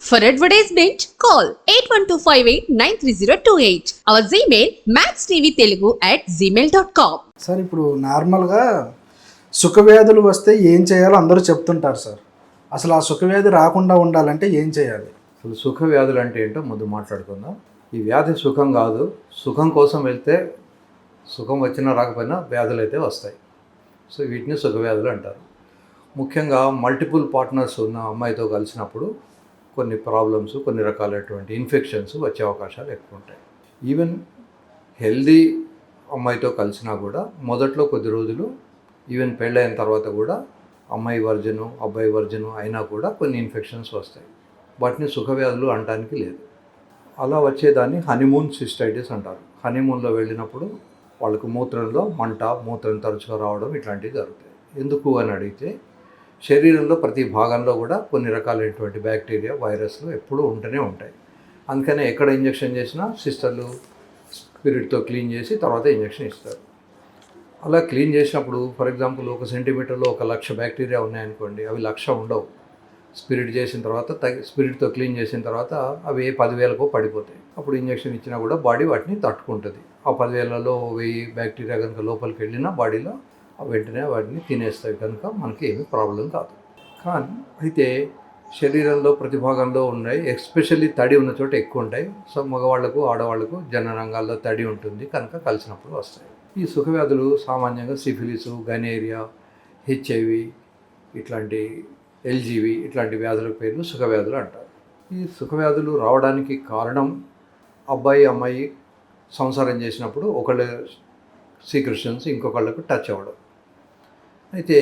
For advertisement, call 8125893028. Our Gmail maxtvtelugu@gmail.com. Sir ఇప్పుడు నార్మల్గా సుఖవ్యాధులు వస్తే ఏం చేయాలో అందరూ చెప్తుంటారు సార్. అసలు ఆ సుఖవ్యాధి రాకుండా ఉండాలంటే ఏం చేయాలి? అసలు సుఖ వ్యాధులు అంటే ఏంటో ముందు మాట్లాడుకుందాం. ఈ వ్యాధి సుఖం కాదు. సుఖం కోసం వెళ్తే సుఖం వచ్చినా రాకపోయినా వ్యాధులు అయితే వస్తాయి. సో వీటిని సుఖ వ్యాధులు అంటారు. ముఖ్యంగా మల్టిపుల్ పార్ట్నర్స్ ఉన్న అమ్మాయితో కలిసినప్పుడు కొన్ని ప్రాబ్లమ్స్, కొన్ని రకాలైనటువంటి ఇన్ఫెక్షన్స్ వచ్చే అవకాశాలు ఎక్కువ ఉంటాయి. ఈవెన్ హెల్దీ అమ్మాయితో కలిసినా కూడా మొదట్లో కొద్ది రోజులు, ఈవెన్ పెళ్ళైన తర్వాత కూడా అమ్మాయి వర్జను అబ్బాయి వర్జను అయినా కూడా కొన్ని ఇన్ఫెక్షన్స్ వస్తాయి. వాటిని సుఖవ్యాధులు అనడానికి లేదు. అలా వచ్చేదాన్ని హనీమూన్ సిస్టైటిస్ అంటారు. హనీమూన్లో వెళ్ళినప్పుడు వాళ్ళకు మూత్రంలో మంట, మూత్రం తరచుగా రావడం ఇట్లాంటివి జరుగుతాయి. ఎందుకు అని అడిగితే శరీరంలో ప్రతి భాగంలో కూడా కొన్ని రకాలైనటువంటి బ్యాక్టీరియా, వైరస్లు ఎప్పుడూ ఉంటూనే ఉంటాయి. అందుకనే ఎక్కడ ఇంజెక్షన్ చేసినా సిస్టర్లు స్పిరిట్తో క్లీన్ చేసి తర్వాత ఇంజెక్షన్ ఇస్తారు. అలా క్లీన్ చేసినప్పుడు ఫర్ ఎగ్జాంపుల్ 1 సెంటీమీటర్లో 1,00,000 బ్యాక్టీరియా ఉన్నాయనుకోండి, అవి 1,00,000 ఉండవు. స్పిరిట్ చేసిన తర్వాత స్పిరిట్తో క్లీన్ చేసిన తర్వాత అవి 10,000కో పడిపోతాయి. అప్పుడు ఇంజెక్షన్ ఇచ్చినా కూడా బాడీ వాటిని తట్టుకుంటుంది. ఆ 10,000లో 1000 బ్యాక్టీరియా కనుక లోపలికి వెళ్ళినా బాడీలో వెంటనే వాటిని తినేస్తాయి, కనుక మనకి ఏమీ ప్రాబ్లం కాదు. కానీ అయితే శరీరంలో ప్రతి భాగంలో ఉన్నాయి, ఎస్పెషల్లీ తడి ఉన్న చోట ఎక్కువ ఉంటాయి. సో మగవాళ్లకు ఆడవాళ్లకు జననంగాల్లో తడి ఉంటుంది, కనుక కలిసినప్పుడు వస్తాయి. ఈ సుఖవ్యాధులు సామాన్యంగా సిఫిలిసు, గనేరియా, హెచ్ఐవి ఇట్లాంటి ఎల్జీవి ఇట్లాంటి వ్యాధుల పేర్లు సుఖవ్యాధులు అంటారు. ఈ సుఖవ్యాధులు రావడానికి కారణం అబ్బాయి అమ్మాయి సంసారం చేసినప్పుడు ఒకళ్ళ సీక్రెషన్స్ ఇంకొకళ్ళకు టచ్ అవ్వడం. అయితే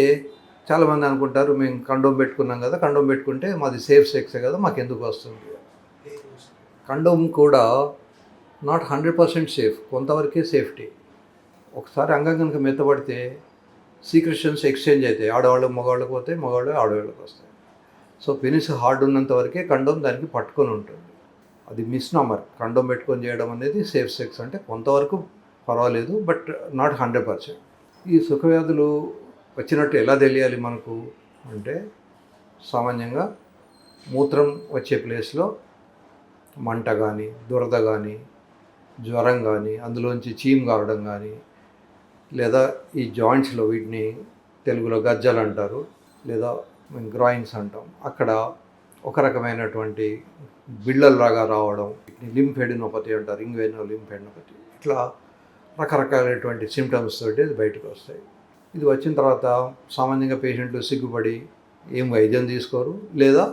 చాలామంది అనుకుంటారు, మేము కండోమ్ పెట్టుకున్నాం కదా, కండోమ్ పెట్టుకుంటే మాది సేఫ్ సెక్సే కదా, మాకు ఎందుకు వస్తుంది. కండోమ్ కూడా నాట్ 100% సేఫ్, కొంతవరకే సేఫ్టీ. ఒకసారి అంగం కనుక మెత్తబడితే సీక్రెషన్స్ ఎక్స్చేంజ్ అవుతాయి. ఆడవాళ్ళు మగవాళ్ళకి పోతాయి, మగవాళ్ళు ఆడవాళ్ళకి వస్తాయి. సో పెనిస్ హార్డ్ ఉన్నంత వరకే కండోమ్ దానికి పట్టుకొని ఉంటుంది. అది మిస్నామర్. కండోమ్ పెట్టుకొని చేయడం అనేది సేఫ్ సెక్స్ అంటే కొంతవరకు పర్వాలేదు, బట్ నాట్ 100%. ఈ సుఖవ్యాధులు వచ్చినట్టు ఎలా తెలియాలి మనకు అంటే, సామాన్యంగా మూత్రం వచ్చే ప్లేస్లో మంట కానీ, దురద కానీ, జ్వరం కానీ, అందులోంచి చీమ్ కారడం కానీ, లేదా ఈ జాయింట్స్లో, వీటిని తెలుగులో గజ్జలు అంటారు, లేదా గ్రాయిన్స్ అంటాం, అక్కడ ఒక రకమైనటువంటి బిళ్ళల్లాగా రావడం, లింఫెడినోపతి అంటారు, ఇంగ్వేనో లింఫెడినోపతి, ఇట్లా రకరకాలైనటువంటి సిమ్టమ్స్ తోటి అది బయటకు వస్తాయి. ఇది వచ్చిన తర్వాత సామాన్యంగా పేషెంట్లు సిగ్గుపడి ఏం వైద్యం తీసుకోరు, లేదా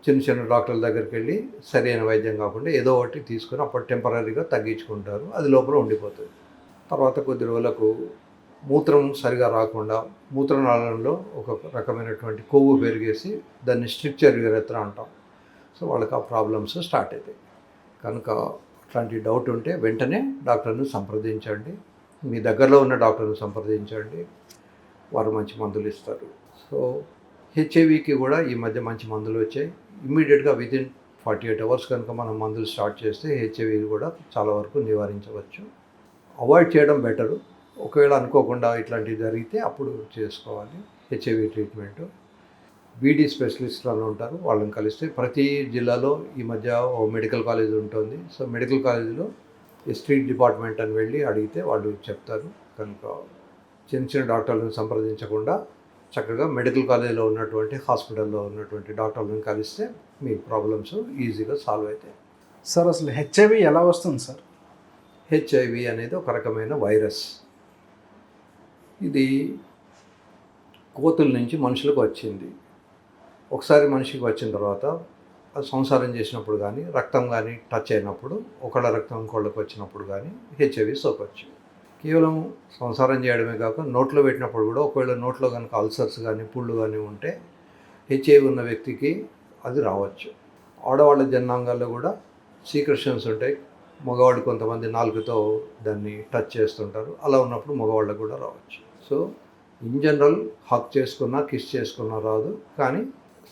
చిన్న చిన్న డాక్టర్ల దగ్గరికి వెళ్ళి సరైన వైద్యం కాకుండా ఏదో ఒకటి తీసుకొని అప్పుడు టెంపరీగా తగ్గించుకుంటారు. అది లోపల ఉండిపోతుంది. తర్వాత కొద్ది రోజులకు మూత్రం సరిగా రాకుండా మూత్రనాళంలో ఒక రకమైనటువంటి కొవ్వు పెరిగేసి దాన్ని స్ట్రిక్చర్ యురెత్రా అంటాం. సో వాళ్ళకి ఆ ప్రాబ్లమ్స్ స్టార్ట్ అవుతాయి. కనుక అట్లాంటి డౌట్ ఉంటే వెంటనే డాక్టర్ను సంప్రదించండి. మీ దగ్గరలో ఉన్న డాక్టర్ను సంప్రదించండి, వారు మంచి మందులు ఇస్తారు. సో హెచ్ఐవికి కూడా ఈ మధ్య మంచి మందులు వచ్చాయి. ఇమ్మీడియట్గా వితిన్ 48 hours కనుక మనం మందులు స్టార్ట్ చేస్తే హెచ్ఐవి కూడా చాలా వరకు నివారించవచ్చు. అవాయిడ్ చేయడం బెటరు. ఒకవేళ అనుకోకుండా ఇట్లాంటివి జరిగితే అప్పుడు చేసుకోవాలి హెచ్ఐవి ట్రీట్మెంటు. బీడీ స్పెషలిస్టులు అని ఉంటారు, వాళ్ళని కలిస్తే ప్రతి జిల్లాలో ఈ మధ్య ఓ మెడికల్ కాలేజ్ ఉంటుంది. సో మెడికల్ కాలేజీలో స్ట్రీట్ డిపార్ట్మెంట్ అని వెళ్ళి అడిగితే వాళ్ళు చెప్తారు. కనుక చిన్న చిన్న డాక్టర్లను సంప్రదించకుండా చక్కగా మెడికల్ కాలేజీలో ఉన్నటువంటి, హాస్పిటల్లో ఉన్నటువంటి డాక్టర్లను కలిస్తే మీ ప్రాబ్లమ్స్ ఈజీగా సాల్వ్ అవుతాయి. సార్ అసలు హెచ్ఐవి ఎలా వస్తుంది సార్? హెచ్ఐవి అనేది ఒక రకమైన వైరస్. ఇది కోతుల నుంచి మనుషులకు వచ్చింది. ఒకసారి మనిషికి వచ్చిన తర్వాత సంసారం చేసినప్పుడు కానీ, రక్తం కానీ టచ్ అయినప్పుడు, ఒకళ్ళ రక్తం ఇంకోళ్ళకి వచ్చినప్పుడు కానీ హెచ్ఐవి సోకొచ్చు. కేవలం సంసారం చేయడమే కాక నోట్లో పెట్టినప్పుడు కూడా, ఒకవేళ నోట్లో కనుక అల్సర్స్ కానీ, పుళ్ళు కానీ ఉంటే హెచ్ఐవి ఉన్న వ్యక్తికి అది రావచ్చు. ఆడవాళ్ళ జనాంగాల్లో కూడా సీక్రెషన్స్ ఉంటాయి. మగవాళ్ళు కొంతమంది నాలుగుతో దాన్ని టచ్ చేస్తుంటారు, అలా ఉన్నప్పుడు మగవాళ్ళకు కూడా రావచ్చు. సో ఇన్ జనరల్ హక్ చేసుకున్నా, కిస్ చేసుకున్నా రాదు, కానీ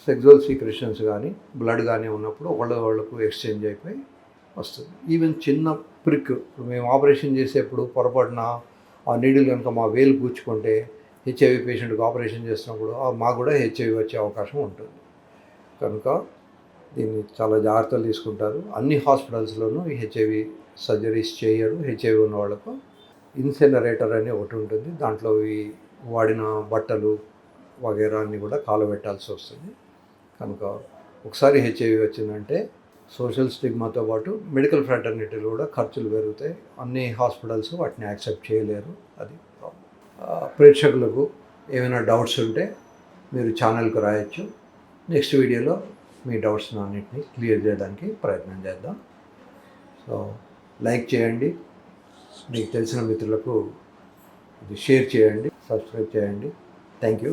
సెక్సువల్ సీక్రెషన్స్ కానీ, బ్లడ్ కానీ ఉన్నప్పుడు వాళ్ళకు ఎక్స్చేంజ్ అయిపోయి వస్తుంది. ఈవెన్ చిన్న ప్రిక్, మేము ఆపరేషన్ చేసేప్పుడు పొరపాటున ఆ నీడిల్ కనుక మా వేలు పూచుకుంటే హెచ్ఐవి పేషెంట్కి ఆపరేషన్ చేసినప్పుడు మాకు కూడా హెచ్ఐవి వచ్చే అవకాశం ఉంటుంది. కనుక దీన్ని చాలా జాగ్రత్తలు తీసుకుంటారు. అన్ని హాస్పిటల్స్లోనూ ఈ హెచ్ఐవి సర్జరీస్ చేయరు. హెచ్ఐవి ఉన్న వాళ్ళకు ఇన్సెనరేటర్ అని ఒకటి ఉంటుంది. దాంట్లో ఈ వాడిన బట్టలు వగైరా అన్నీ కూడా కాలబెట్టాల్సి వస్తుంది. కనుక ఒకసారి హెచ్ఐవి వచ్చిందంటే సోషల్ స్టిగ్మాతో పాటు మెడికల్ ఫ్రాటర్నిటీలో కూడా ఖర్చులు పెరుగుతాయి. అన్ని హాస్పిటల్స్ వాటిని యాక్సెప్ట్ చేయలేరు. అది ప్రాబ్లం. ప్రేక్షకులకు ఏమైనా డౌట్స్ ఉంటే మీరు ఛానల్కి రాయొచ్చు. నెక్స్ట్ వీడియోలో మీ డౌట్స్ అన్నింటినీ క్లియర్ చేయడానికి ప్రయత్నం చేద్దాం. సో లైక్ చేయండి, మీకు తెలిసిన మిత్రులకు ఇది షేర్ చేయండి, సబ్స్క్రైబ్ చేయండి. Thank you.